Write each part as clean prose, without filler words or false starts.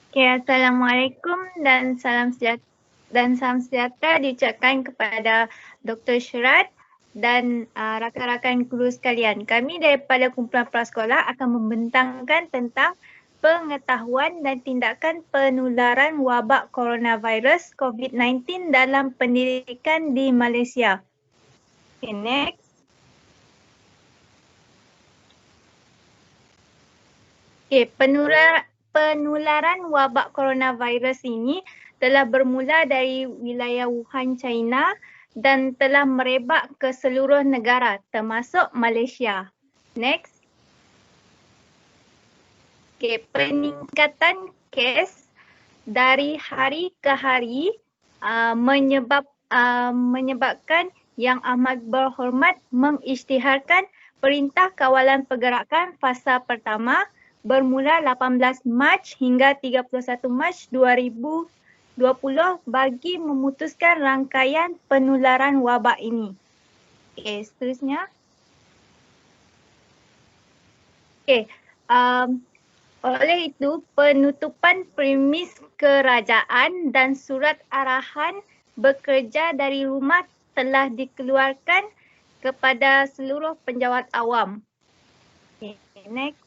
Okay, Assalamualaikum dan salam sejahtera diucapkan kepada Dr. Syarat dan rakan-rakan guru sekalian. Kami daripada kumpulan prasekolah akan membentangkan tentang pengetahuan dan tindakan penularan wabak coronavirus COVID-19 dalam pendidikan di Malaysia. Okay, next. Okay, penularan wabak coronavirus ini telah bermula dari wilayah Wuhan, China dan telah merebak ke seluruh negara termasuk Malaysia. Next. Okay, peningkatan kes dari hari ke hari menyebabkan Yang Amat Berhormat mengisytiharkan Perintah Kawalan Pergerakan Fasa Pertama bermula 18 Mac hingga 31 Mac 2020 bagi memutuskan rangkaian penularan wabak ini. Okey, seterusnya. Okey, oleh itu, penutupan premis kerajaan dan surat arahan bekerja dari rumah telah dikeluarkan kepada seluruh penjawat awam. Okay, next.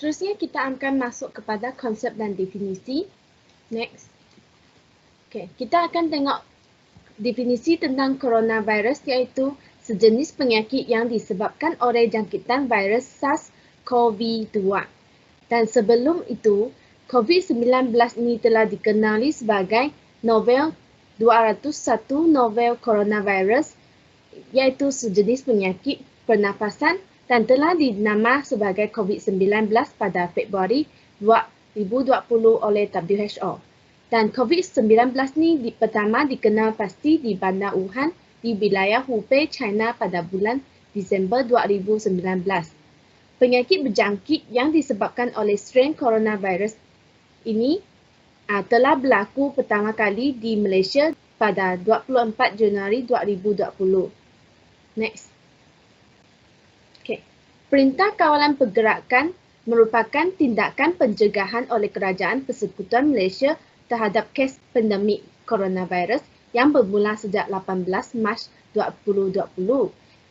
Seterusnya kita akan masuk kepada konsep dan definisi. Next. Okay, kita akan tengok definisi tentang coronavirus iaitu sejenis penyakit yang disebabkan oleh jangkitan virus SARS-CoV-2. Dan sebelum itu, COVID-19 ini telah dikenali sebagai novel 201 novel coronavirus iaitu sejenis penyakit pernafasan dan telah dinama sebagai COVID-19 pada Februari 2020 oleh WHO. Dan COVID-19 ni pertama dikenal pasti di bandar Wuhan di wilayah Hubei, China pada bulan Disember 2019. Penyakit berjangkit yang disebabkan oleh strain coronavirus ini telah berlaku pertama kali di Malaysia pada 24 Januari 2020. Next. Okay. Perintah Kawalan Pergerakan merupakan tindakan pencegahan oleh Kerajaan Persekutuan Malaysia terhadap kes pandemik coronavirus yang bermula sejak 18 Mac 2020.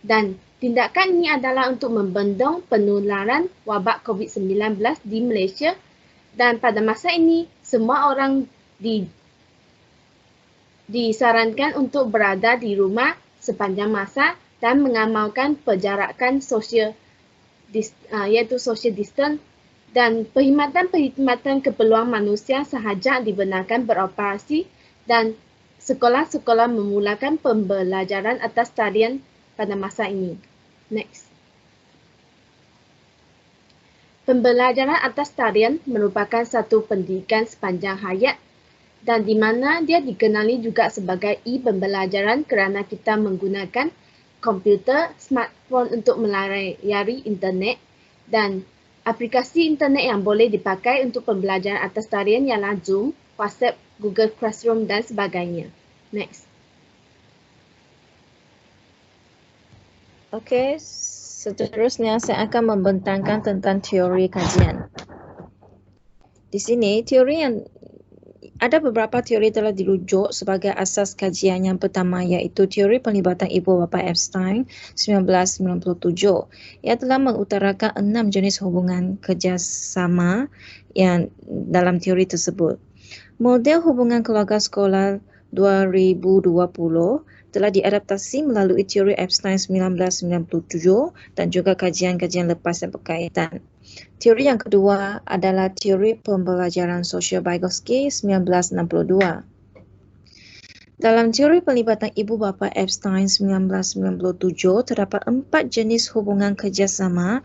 Dan tindakan ini adalah untuk membendung penularan wabak COVID-19 di Malaysia dan pada masa ini semua orang disarankan untuk berada di rumah sepanjang masa dan mengamalkan penjarakan sosial iaitu social distance dan perkhidmatan keperluan manusia sahaja dibenarkan beroperasi dan sekolah-sekolah memulakan pembelajaran atas talian pada masa ini. Next. Pembelajaran atas talian merupakan satu pendidikan sepanjang hayat dan di mana dia dikenali juga sebagai e-pembelajaran kerana kita menggunakan komputer, smartphone untuk melayari internet dan aplikasi internet yang boleh dipakai untuk pembelajaran atas talian ialah Zoom, WhatsApp, Google Classroom dan sebagainya. Next. Okey, seterusnya saya akan membentangkan tentang teori kajian. Di sini ada beberapa teori telah dirujuk sebagai asas kajian. Yang pertama iaitu teori pelibatan ibu bapa Epstein 1997. Ia telah mengutarakan 6 jenis hubungan kerjasama yang dalam teori tersebut. Model hubungan keluarga sekolah 2020 telah diadaptasi melalui teori Epstein 1997 dan juga kajian-kajian lepas yang berkaitan. Teori yang kedua adalah teori pembelajaran sosial Vygotsky 1962. Dalam teori pelibatan ibu bapa Epstein 1997 terdapat 4 jenis hubungan kerjasama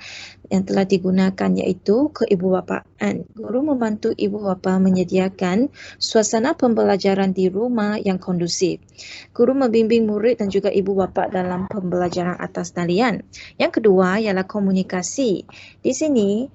yang telah digunakan iaitu keibubapaan. Guru membantu ibu bapa menyediakan suasana pembelajaran di rumah yang kondusif. Guru membimbing murid dan juga ibu bapa dalam pembelajaran atas talian. Yang kedua ialah komunikasi. Di sini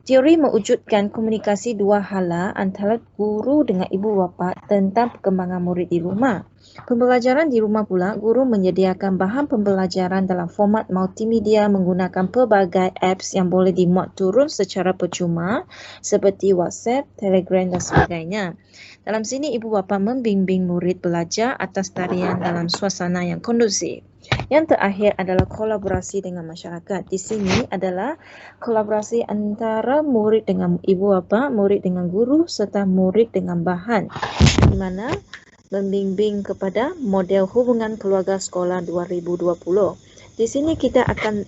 Teori mewujudkan komunikasi dua hala antara guru dengan ibu bapa tentang perkembangan murid di rumah. Pembelajaran di rumah pula, guru menyediakan bahan pembelajaran dalam format multimedia menggunakan pelbagai apps yang boleh dimuat turun secara percuma seperti WhatsApp, Telegram dan sebagainya. Dalam sini, ibu bapa membimbing murid belajar atas tarian dalam suasana yang kondusif. Yang terakhir adalah kolaborasi dengan masyarakat. Di sini adalah kolaborasi antara murid dengan ibu bapa, murid dengan guru serta murid dengan bahan, di mana membimbing kepada model hubungan keluarga sekolah 2020. Di sini kita akan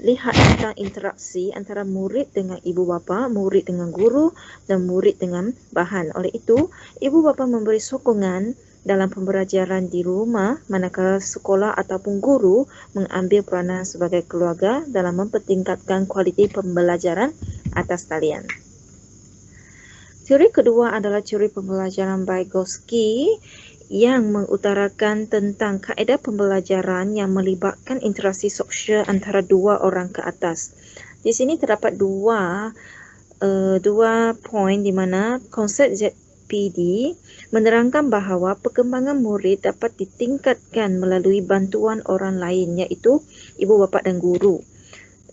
lihat tentang interaksi antara murid dengan ibu bapa, murid dengan guru dan murid dengan bahan. Oleh itu, ibu bapa memberi sokongan dalam pembelajaran di rumah manakala sekolah ataupun guru mengambil peranan sebagai keluarga dalam mempertingkatkan kualiti pembelajaran atas talian. Teori kedua adalah teori pembelajaran Vygotsky yang mengutarakan tentang kaedah pembelajaran yang melibatkan interaksi sosial antara dua orang ke atas. Di sini terdapat dua poin di mana konsep ZPD menerangkan bahawa perkembangan murid dapat ditingkatkan melalui bantuan orang lain iaitu ibu bapa dan guru.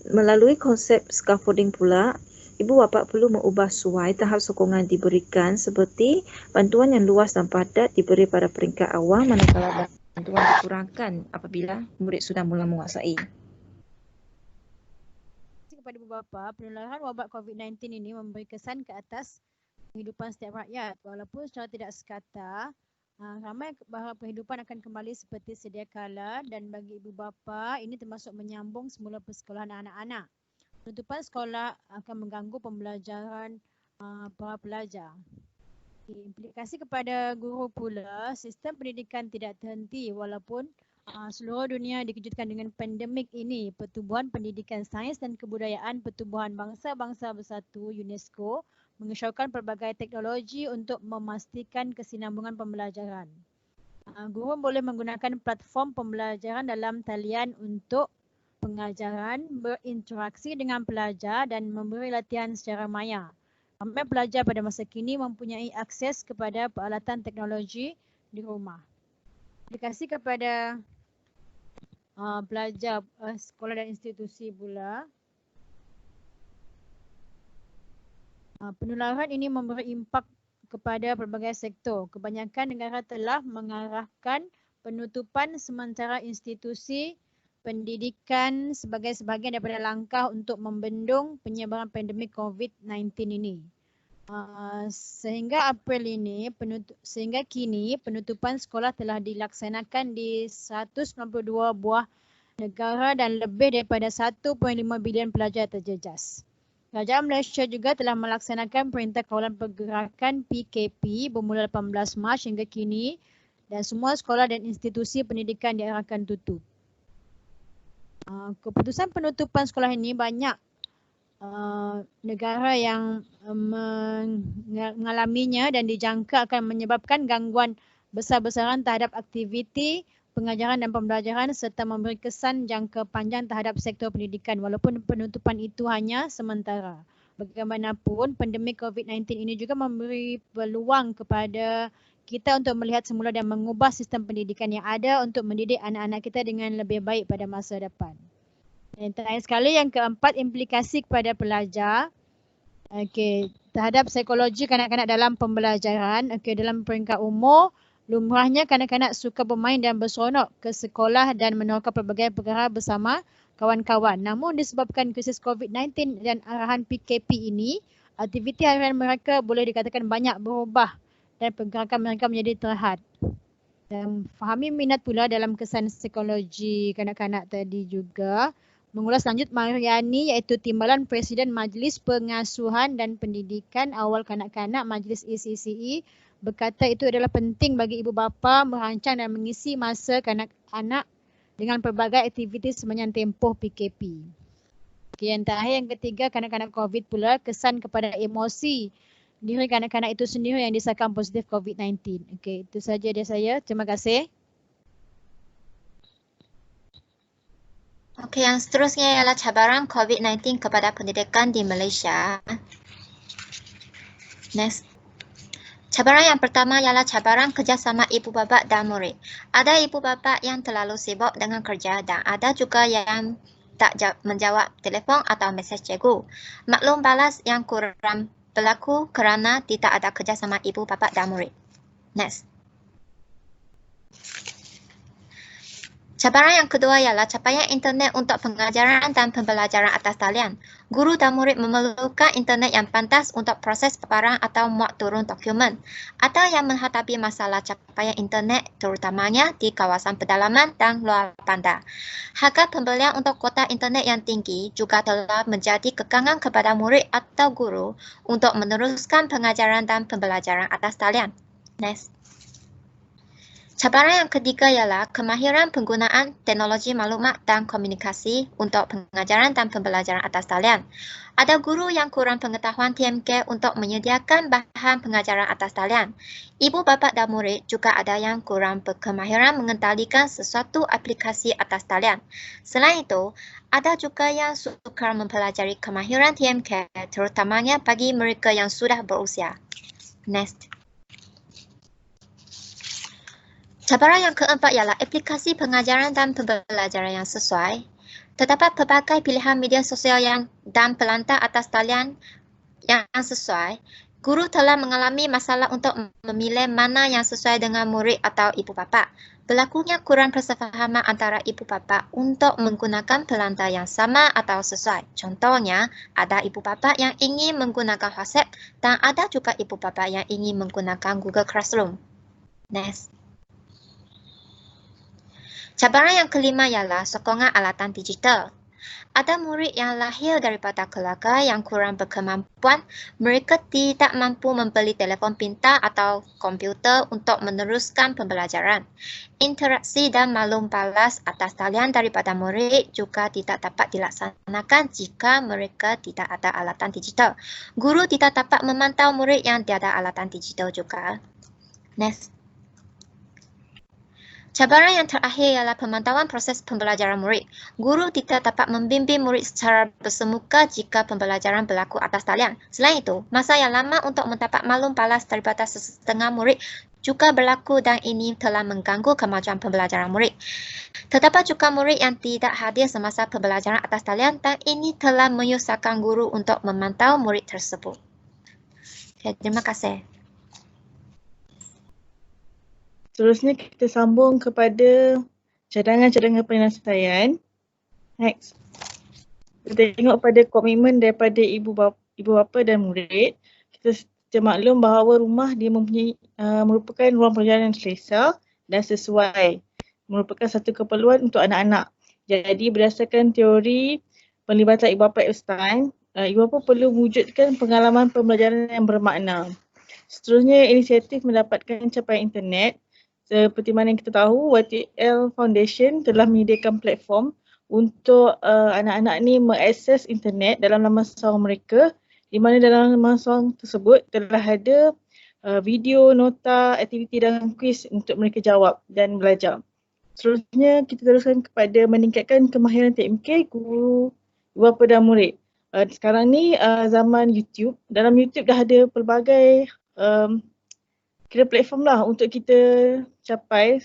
Melalui konsep scaffolding pula, ibu bapa perlu mengubah suai tahap sokongan diberikan seperti bantuan yang luas dan padat diberi pada peringkat awal manakala bantuan dikurangkan apabila murid sudah mula menguasai. Kepada ibu bapa, penularan wabak COVID-19 ini memberi kesan ke atas kehidupan setiap rakyat. Walaupun secara tidak sekata, ramai bahawa kehidupan akan kembali seperti sedia kala dan bagi ibu bapa ini termasuk menyambung semula persekolahan anak-anak. Penutupan sekolah akan mengganggu pembelajaran para pelajar. Implikasi kepada guru pula, sistem pendidikan tidak terhenti walaupun seluruh dunia dikejutkan dengan pandemik ini. Pertubuhan Pendidikan Sains dan Kebudayaan Pertubuhan Bangsa-Bangsa Bersatu UNESCO mengesyorkan pelbagai teknologi untuk memastikan kesinambungan pembelajaran. Guru boleh menggunakan platform pembelajaran dalam talian untuk pengajaran, berinteraksi dengan pelajar dan memberi latihan secara maya. Ramai pelajar pada masa kini mempunyai akses kepada peralatan teknologi di rumah. Aplikasi kepada pelajar sekolah dan institusi pula. Penularan ini memberi impak kepada pelbagai sektor. Kebanyakan negara telah mengarahkan penutupan sementara institusi pendidikan sebagai sebahagian daripada langkah untuk membendung penyebaran pandemik COVID-19 ini. Sehingga kini penutupan sekolah telah dilaksanakan di 192 buah negara dan lebih daripada 1.5 bilion pelajar terjejas. Kerajaan Malaysia juga telah melaksanakan Perintah Kawalan Pergerakan PKP bermula 18 Mac hingga kini dan semua sekolah dan institusi pendidikan diarahkan tutup. Keputusan penutupan sekolah ini banyak negara yang mengalaminya dan dijangka akan menyebabkan gangguan besar-besaran terhadap aktiviti pengajaran dan pembelajaran serta memberi kesan jangka panjang terhadap sektor pendidikan walaupun penutupan itu hanya sementara. Bagaimanapun, pandemik COVID-19 ini juga memberi peluang kepada kita untuk melihat semula dan mengubah sistem pendidikan yang ada untuk mendidik anak-anak kita dengan lebih baik pada masa depan. Dan terakhir sekali, yang keempat, implikasi kepada pelajar terhadap psikologi kanak-kanak dalam pembelajaran. Dalam peringkat umur, lumrahnya kanak-kanak suka bermain dan berseronok ke sekolah dan menerka pelbagai perkara bersama kawan-kawan. Namun disebabkan krisis COVID-19 dan arahan PKP ini, aktiviti harian mereka boleh dikatakan banyak berubah dan pergerakan mereka menjadi terhad. Dan fahami minat pula dalam kesan psikologi kanak-kanak tadi juga. Mengulas lanjut Mariani iaitu Timbalan Presiden Majlis Pengasuhan dan Pendidikan Awal Kanak-kanak Majlis ECCE berkata itu adalah penting bagi ibu bapa merancang dan mengisi masa kanak-kanak dengan pelbagai aktiviti sepanjang tempoh PKP. Yang terakhir, yang ketiga, kanak-kanak COVID pula, kesan kepada emosi diri kanak-kanak itu sendiri yang disahkan positif COVID-19. Itu saja dari saya. Terima kasih. Yang seterusnya ialah cabaran COVID-19 kepada pendidikan di Malaysia. Next. Cabaran yang pertama ialah cabaran kerjasama ibu bapa dan murid. Ada ibu bapa yang terlalu sibuk dengan kerja dan ada juga yang tak menjawab telefon atau mesej cikgu. Maklum balas yang kurang berlaku kerana tidak ada kerjasama ibu bapa dan murid. Next. Cabaran yang kedua ialah capaian internet untuk pengajaran dan pembelajaran atas talian. Guru dan murid memerlukan internet yang pantas untuk proses paparan atau muat turun dokumen. Ada yang menghadapi masalah capaian internet terutamanya di kawasan pedalaman dan luar bandar. Harga pembelian untuk kuota internet yang tinggi juga telah menjadi kekangan kepada murid atau guru untuk meneruskan pengajaran dan pembelajaran atas talian. Next. Cabaran yang ketiga ialah kemahiran penggunaan teknologi maklumat dan komunikasi untuk pengajaran dan pembelajaran atas talian. Ada guru yang kurang pengetahuan TMK untuk menyediakan bahan pengajaran atas talian. Ibu bapa dan murid juga ada yang kurang berkemahiran mengendalikan sesuatu aplikasi atas talian. Selain itu, ada juga yang sukar mempelajari kemahiran TMK terutamanya bagi mereka yang sudah berusia. Next. Cabaran yang keempat ialah aplikasi pengajaran dan pembelajaran yang sesuai. Terdapat pelbagai pilihan media sosial dan pelantar atas talian yang sesuai. Guru telah mengalami masalah untuk memilih mana yang sesuai dengan murid atau ibu bapa. Berlakunya kurang persefahaman antara ibu bapa untuk menggunakan pelantar yang sama atau sesuai. Contohnya, ada ibu bapa yang ingin menggunakan WhatsApp dan ada juga ibu bapa yang ingin menggunakan Google Classroom. Next. Cabaran yang kelima ialah sokongan alatan digital. Ada murid yang lahir daripada keluarga yang kurang berkemampuan, mereka tidak mampu membeli telefon pintar atau komputer untuk meneruskan pembelajaran. Interaksi dan maklum balas atas talian daripada murid juga tidak dapat dilaksanakan jika mereka tidak ada alatan digital. Guru tidak dapat memantau murid yang tiada alatan digital juga. Next. Cabaran yang terakhir ialah pemantauan proses pembelajaran murid. Guru tidak dapat membimbing murid secara bersemuka jika pembelajaran berlaku atas talian. Selain itu, masa yang lama untuk mendapat maklum balas daripada setengah murid juga berlaku dan ini telah mengganggu kemajuan pembelajaran murid. Terdapat juga murid yang tidak hadir semasa pembelajaran atas talian dan ini telah menyusahkan guru untuk memantau murid tersebut. Okay, terima kasih. Seterusnya kita sambung kepada cadangan-cadangan penyelesaian. Next. Kita tengok pada komitmen daripada ibu bapa dan murid. Kita maklum bahawa rumah dia merupakan ruang perjalanan selesa dan sesuai. Merupakan satu keperluan untuk anak-anak. Jadi berdasarkan teori penlibatan ibu bapa Epstein, ibu bapa perlu mewujudkan pengalaman pembelajaran yang bermakna. Seterusnya, inisiatif mendapatkan capaian internet. Seperti mana yang kita tahu, YTL Foundation telah menyediakan platform untuk anak-anak ni mengakses internet dalam laman seorang mereka, di mana dalam laman seorang tersebut telah ada video, nota, aktiviti dan kuis untuk mereka jawab dan belajar. Seterusnya, kita teruskan kepada meningkatkan kemahiran TMK guru, bapa dan murid. Sekarang ni zaman YouTube, dalam YouTube dah ada pelbagai kira platform lah untuk kita capai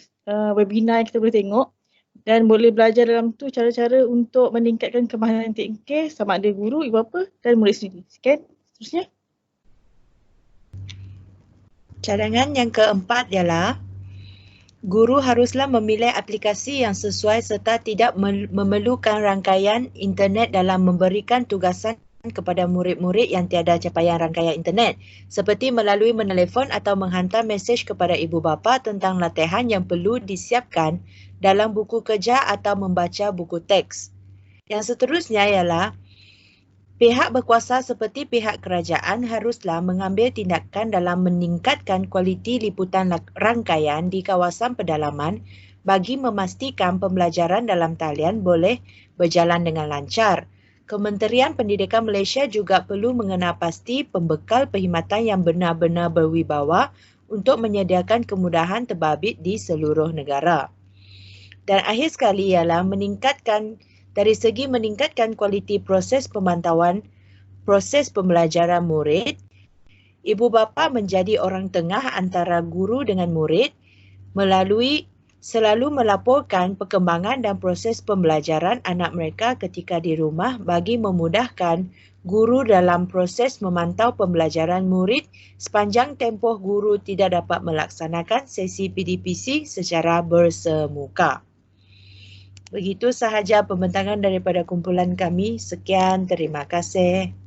webinar yang kita boleh tengok dan boleh belajar dalam tu cara-cara untuk meningkatkan kemahiran TMK sama ada guru, ibu bapa dan murid sendiri. Sekian, seterusnya. Cadangan yang keempat ialah guru haruslah memilih aplikasi yang sesuai serta tidak memerlukan rangkaian internet dalam memberikan tugasan kepada murid-murid yang tiada capaian rangkaian internet seperti melalui menelefon atau menghantar mesej kepada ibu bapa tentang latihan yang perlu disiapkan dalam buku kerja atau membaca buku teks. Yang seterusnya ialah pihak berkuasa seperti pihak kerajaan haruslah mengambil tindakan dalam meningkatkan kualiti liputan rangkaian di kawasan pedalaman bagi memastikan pembelajaran dalam talian boleh berjalan dengan lancar. Kementerian Pendidikan Malaysia juga perlu mengenal pasti pembekal perkhidmatan yang benar-benar berwibawa untuk menyediakan kemudahan terbabit di seluruh negara. Dan akhir sekali ialah dari segi meningkatkan kualiti proses pemantauan proses pembelajaran murid, Ibu bapa menjadi orang tengah antara guru dengan murid selalu melaporkan perkembangan dan proses pembelajaran anak mereka ketika di rumah bagi memudahkan guru dalam proses memantau pembelajaran murid sepanjang tempoh guru tidak dapat melaksanakan sesi PDPC secara bersemuka. Begitu sahaja pembentangan daripada kumpulan kami. Sekian, terima kasih.